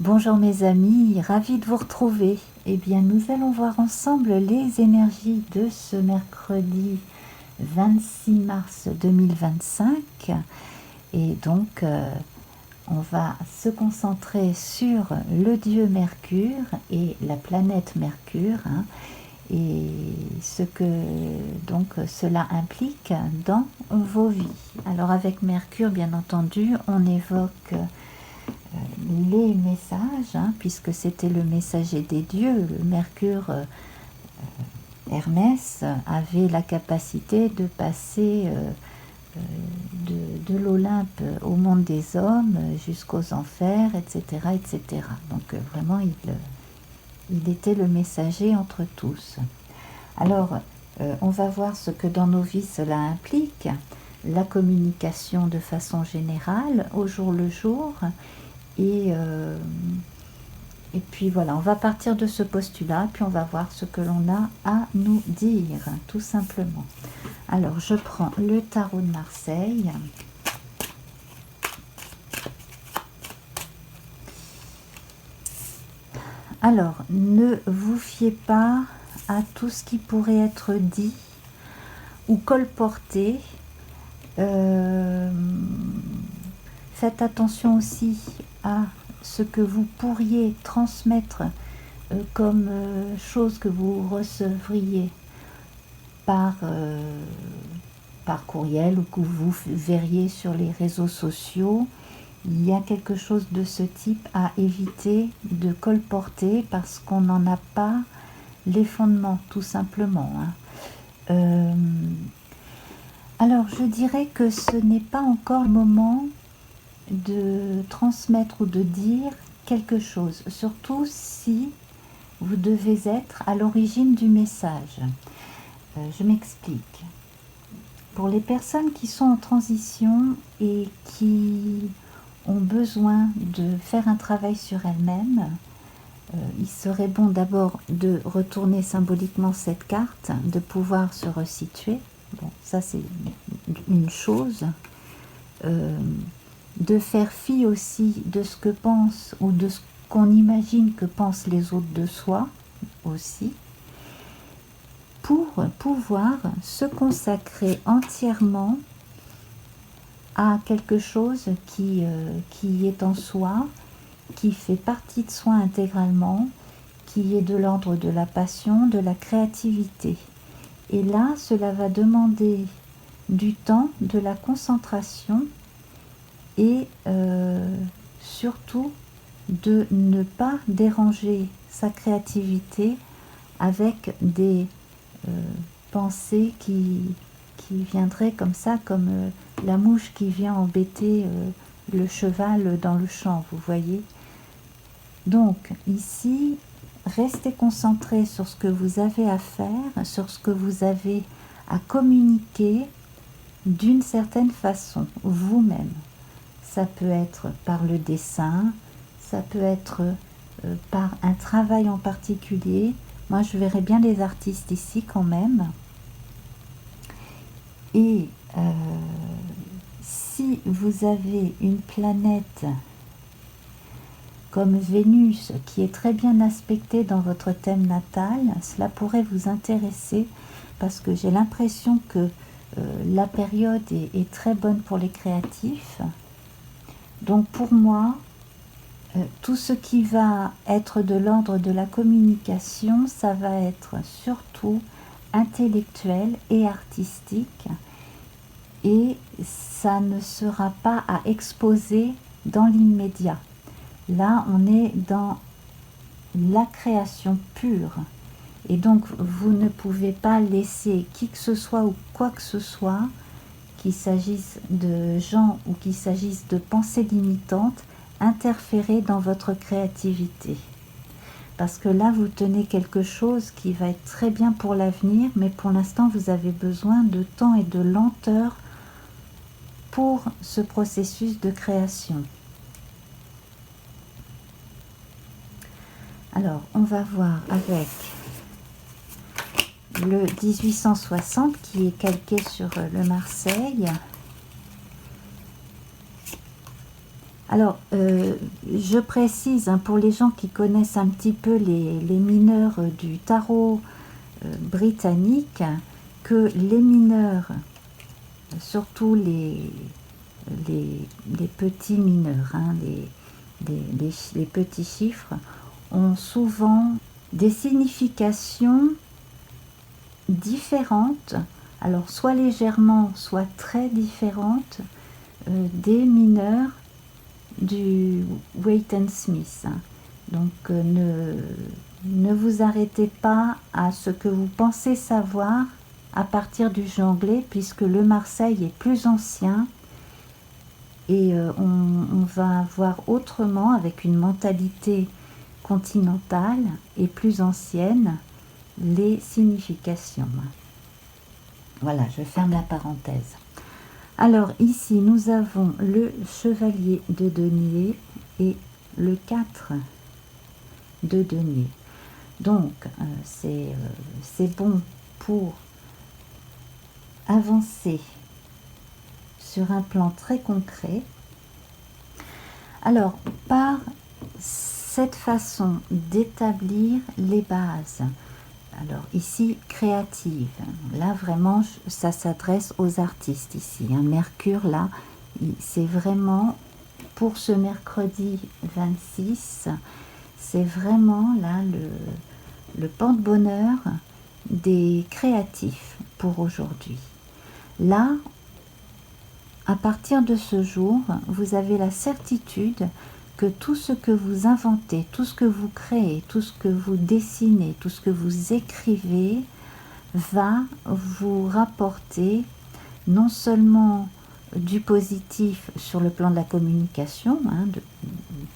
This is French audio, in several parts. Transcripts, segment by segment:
Bonjour mes amis, ravi de vous retrouver. Eh bien, nous allons voir ensemble les énergies de ce mercredi 26 mars 2025. Et donc, on va se concentrer sur le dieu Mercure et la planète Mercure, et ce que donc cela implique dans vos vies. Alors avec Mercure, bien entendu, on évoque les messages, puisque c'était le messager des dieux. Le Mercure, Hermès, avait la capacité de passer de l'Olympe au monde des hommes jusqu'aux enfers, etc. etc. Donc vraiment, il était le messager entre tous. Alors, on va voir ce que dans nos vies cela implique, la communication de façon générale, au jour le jour, et puis voilà, on va partir de ce postulat, puis on va voir ce que l'on a à nous dire, tout simplement. Alors, je prends le tarot de Marseille. Alors, ne vous fiez pas à tout ce qui pourrait être dit ou colporté. Faites attention aussi à ce que vous pourriez transmettre comme chose que vous recevriez par courriel ou que vous verriez sur les réseaux sociaux. Il y a quelque chose de ce type à éviter de colporter parce qu'on n'en a pas les fondements, tout simplement. Alors, je dirais que ce n'est pas encore le moment de transmettre ou de dire quelque chose, surtout si vous devez être à l'origine du message. Je m'explique. Pour les personnes qui sont en transition et qui ont besoin de faire un travail sur elles-mêmes, il serait bon d'abord de retourner symboliquement cette carte, de pouvoir se resituer. Bon, ça c'est une chose. De faire fi aussi de ce que pensent ou de ce qu'on imagine que pensent les autres de soi aussi, pour pouvoir se consacrer entièrement à quelque chose qui est en soi, qui fait partie de soi intégralement, qui est de l'ordre de la passion, de la créativité. Et là, cela va demander du temps, de la concentration et surtout de ne pas déranger sa créativité avec des pensées qui viendraient comme ça, comme la mouche qui vient embêter le cheval dans le champ, vous voyez. Donc ici, restez concentré sur ce que vous avez à faire, sur ce que vous avez à communiquer d'une certaine façon, vous-même. Ça peut être par le dessin, ça peut être par un travail en particulier. Moi, je verrais bien les artistes ici quand même. Et si vous avez une planète comme Vénus qui est très bien aspectée dans votre thème natal, cela pourrait vous intéresser parce que j'ai l'impression que la période est très bonne pour les créatifs. Donc pour moi, tout ce qui va être de l'ordre de la communication, ça va être surtout intellectuel et artistique, et ça ne sera pas à exposer dans l'immédiat. Là, on est dans la création pure, et donc vous ne pouvez pas laisser qui que ce soit ou quoi que ce soit, qu'il s'agisse de gens ou qu'il s'agisse de pensées limitantes, interférer dans votre créativité. Parce que là, vous tenez quelque chose qui va être très bien pour l'avenir, mais pour l'instant, vous avez besoin de temps et de lenteur pour ce processus de création. Alors, on va voir avec le 1860 qui est calqué sur le Marseille. Alors, je précise, hein, pour les gens qui connaissent un petit peu les mineurs du tarot britannique, que les mineurs, surtout les petits mineurs, hein, les petits chiffres, ont souvent des significations différentes, alors soit légèrement, soit très différentes, des mineurs du Waite Smith. Donc ne vous arrêtez pas à ce que vous pensez savoir à partir du jeu anglais, puisque le Marseille est plus ancien et on va voir autrement, avec une mentalité continentale et plus ancienne, les significations. Voilà, je ferme la parenthèse. Alors ici, nous avons le chevalier de denier et le 4 de denier. Donc, c'est bon pour avancer sur un plan très concret. Alors, par cette façon d'établir les bases, alors ici, créative, là vraiment, ça s'adresse aux artistes ici. Hein. Mercure, là, c'est vraiment, pour ce mercredi 26, c'est vraiment là le porte-bonheur des créatifs pour aujourd'hui. Là, à partir de ce jour, vous avez la certitude que tout ce que vous inventez, tout ce que vous créez, tout ce que vous dessinez, tout ce que vous écrivez va vous rapporter non seulement du positif sur le plan de la communication, hein,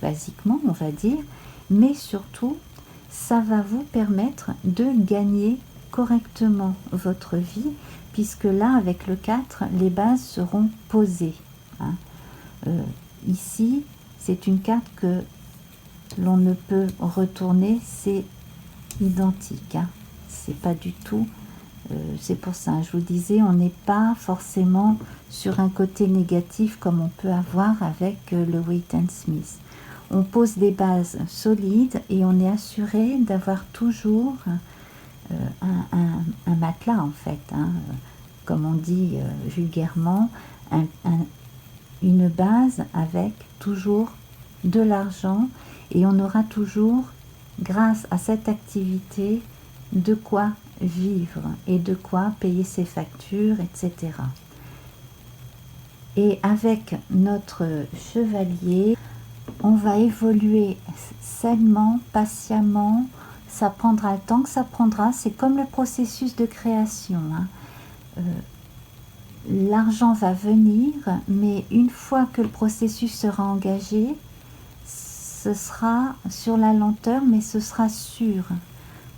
basiquement on va dire, mais surtout ça va vous permettre de gagner correctement votre vie, puisque là avec le 4, les bases seront posées. Hein. Ici, c'est une carte que l'on ne peut retourner, c'est identique. Hein. C'est pas du tout, c'est pour ça, je vous disais, on n'est pas forcément sur un côté négatif comme on peut avoir avec le Waite Smith. On pose des bases solides et on est assuré d'avoir toujours un matelas en fait, hein, comme on dit vulgairement, une base avec toujours de l'argent, et on aura toujours, grâce à cette activité, de quoi vivre et de quoi payer ses factures, etc. Et avec notre chevalier, on va évoluer sainement, patiemment. Ça prendra le temps que ça prendra, c'est comme le processus de création. Hein. L'argent va venir, mais une fois que le processus sera engagé, ce sera sur la lenteur, mais ce sera sûr.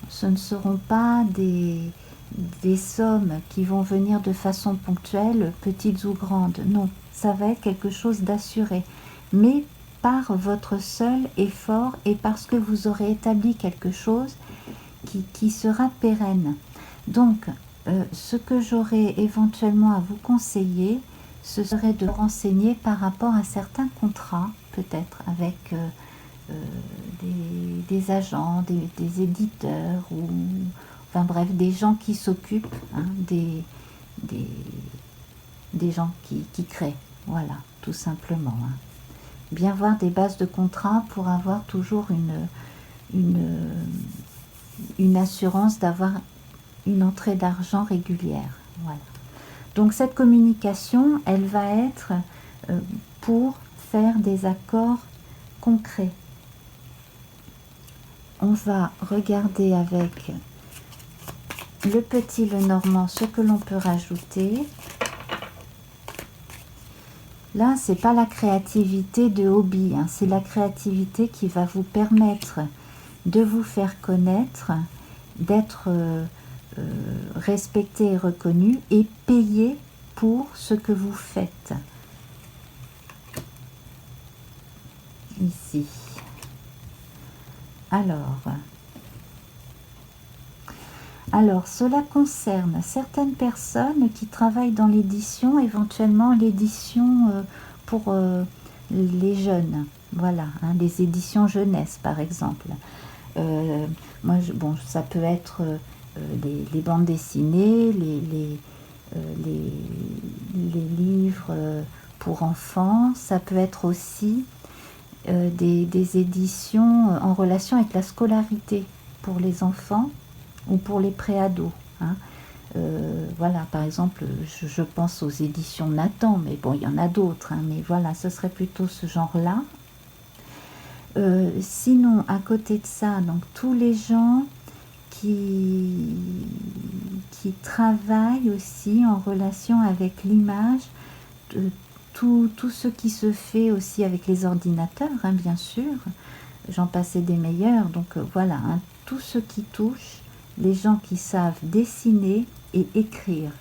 Ce ne seront pas des sommes qui vont venir de façon ponctuelle, petites ou grandes. Non, ça va être quelque chose d'assuré. Mais par votre seul effort et parce que vous aurez établi quelque chose qui sera pérenne. Donc, ce que j'aurais éventuellement à vous conseiller, ce serait de renseigner par rapport à certains contrats, peut-être avec des agents, des éditeurs, ou enfin bref, des gens qui s'occupent, hein, des gens qui créent, voilà, tout simplement. Hein. Bien voir des bases de contrat pour avoir toujours une assurance d'avoir une entrée d'argent régulière. Voilà. Donc cette communication, elle va être pour faire des accords concrets. On va regarder avec le petit Lenormand ce que l'on peut rajouter. Là, c'est pas la créativité de hobby, hein, c'est la créativité qui va vous permettre de vous faire connaître, d'être respecté et reconnu et payé pour ce que vous faites. Ici. Alors, cela concerne certaines personnes qui travaillent dans l'édition, éventuellement l'édition pour les jeunes, voilà, hein, les éditions jeunesse par exemple. Moi, bon, ça peut être les bandes dessinées, les, les livres pour enfants, ça peut être aussi des éditions en relation avec la scolarité pour les enfants ou pour les préados, hein. Voilà, par exemple, je pense aux éditions Nathan, mais bon, il y en a d'autres, hein, mais voilà, ce serait plutôt ce genre-là. Sinon, à côté de ça, donc tous les gens qui travaillent aussi en relation avec l'image, tout ce qui se fait aussi avec les ordinateurs, hein, bien sûr, j'en passais des meilleurs, donc voilà, hein, tout ce qui touche les gens qui savent dessiner et écrire.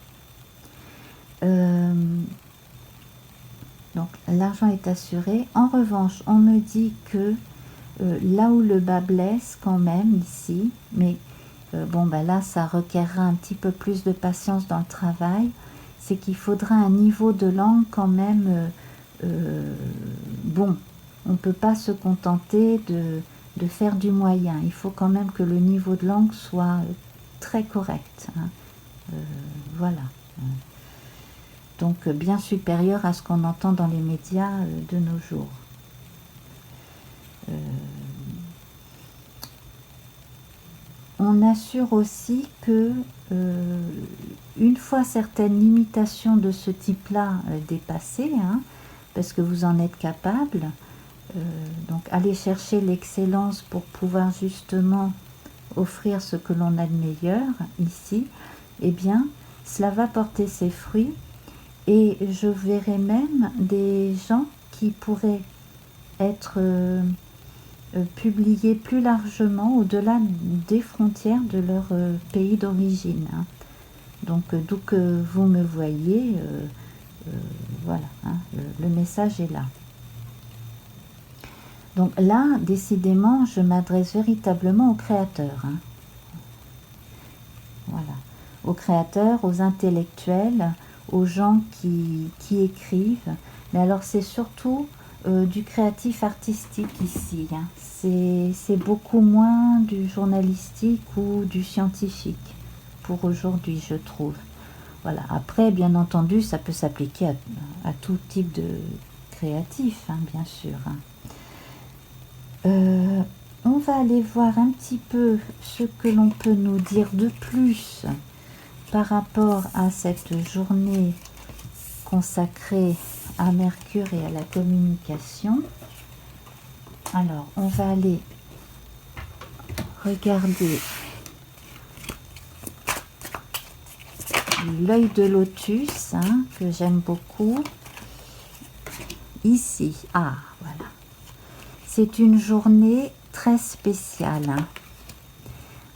Donc l'argent est assuré. En revanche, on me dit que là où le bas blesse quand même ici, mais bon bah là ça requerra un petit peu plus de patience dans le travail, c'est qu'il faudra un niveau de langue quand même bon. On ne peut pas se contenter de faire du moyen. Il faut quand même que le niveau de langue soit très correct, hein. Voilà. Donc bien supérieur à ce qu'on entend dans les médias de nos jours. On assure aussi que une fois certaines limitations de ce type-là dépassées, hein, parce que vous en êtes capable, donc aller chercher l'excellence pour pouvoir justement offrir ce que l'on a de meilleur ici, eh bien cela va porter ses fruits. Et je verrai même des gens qui pourraient être publiés plus largement au-delà des frontières de leur pays d'origine, hein. Donc d'où que vous me voyez, voilà, hein, le message est là. Donc là, décidément, je m'adresse véritablement aux créateurs, hein. Voilà, aux créateurs, aux intellectuels, aux gens qui écrivent. Mais alors c'est surtout du créatif artistique ici, hein. C'est beaucoup moins du journalistique ou du scientifique pour aujourd'hui, je trouve. Voilà. Après, bien entendu, ça peut s'appliquer à tout type de créatif, hein, bien sûr, hein. On va aller voir un petit peu ce que l'on peut nous dire de plus par rapport à cette journée consacrée à Mercure et à la communication. Alors, on va aller regarder l'œil de lotus, hein, que j'aime beaucoup. Ici, ah, voilà. C'est une journée très spéciale, hein.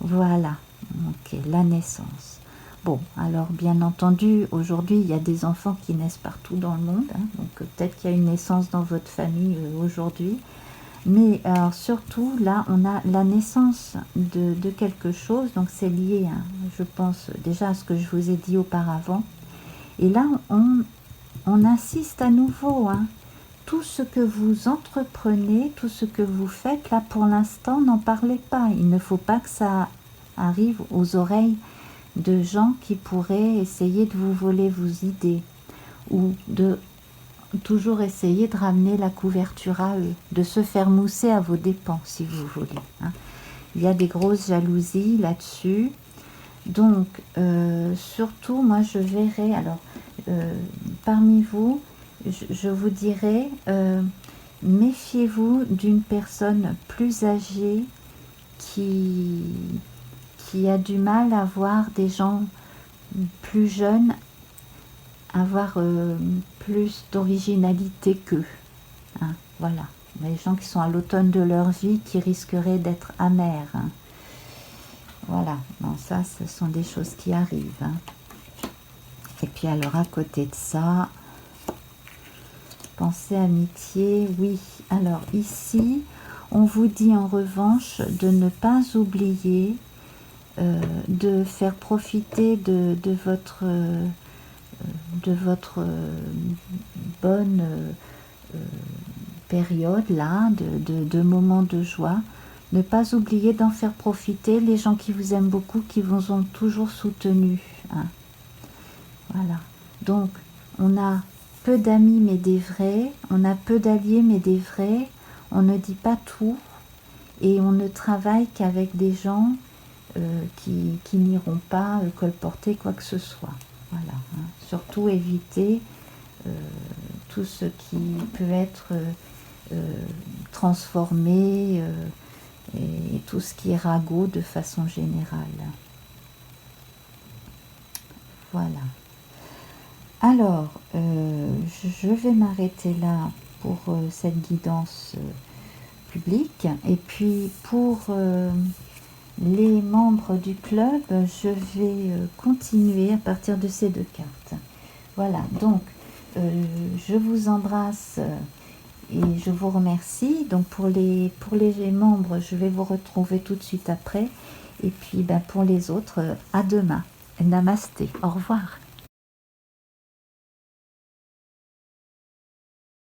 Voilà, ok, la naissance. Bon, alors bien entendu, aujourd'hui, il y a des enfants qui naissent partout dans le monde, hein, donc peut-être qu'il y a une naissance dans votre famille aujourd'hui. Mais alors, surtout, là, on a la naissance de quelque chose, donc c'est lié, hein, je pense, déjà à ce que je vous ai dit auparavant. Et là, on insiste à nouveau, hein. Tout ce que vous entreprenez, tout ce que vous faites, là, pour l'instant, n'en parlez pas. Il ne faut pas que ça arrive aux oreilles de gens qui pourraient essayer de vous voler vos idées ou de toujours essayer de ramener la couverture à eux, de se faire mousser à vos dépens, si vous voulez, hein. Il y a des grosses jalousies là-dessus. Donc, surtout, moi, je verrai, alors, parmi vous, je vous dirais, méfiez-vous d'une personne plus âgée qui a du mal à voir des gens plus jeunes avoir plus d'originalité qu'eux, hein, voilà. Les gens qui sont à l'automne de leur vie, qui risqueraient d'être amers, hein. Voilà, bon, ça, ce sont des choses qui arrivent, hein. Et puis alors, à côté de ça, pensée amitié, oui. Alors ici, on vous dit en revanche de ne pas oublier de faire profiter de votre bonne période-là, de moments de joie, ne pas oublier d'en faire profiter les gens qui vous aiment beaucoup, qui vous ont toujours soutenu. Hein. Voilà. Donc, on a peu d'amis mais des vrais, on a peu d'alliés mais des vrais, on ne dit pas tout et on ne travaille qu'avec des gens qui n'iront pas colporter quoi que ce soit. Voilà. Hein. Surtout éviter tout ce qui peut être transformé et tout ce qui est ragot de façon générale. Voilà. Alors, je vais m'arrêter là pour cette guidance publique. Et puis, pour les membres du club, je vais continuer à partir de ces 2 cartes. Voilà, donc, je vous embrasse et je vous remercie. Donc, pour les membres, je vais vous retrouver tout de suite après. Et puis, pour les autres, à demain. Namasté. Au revoir.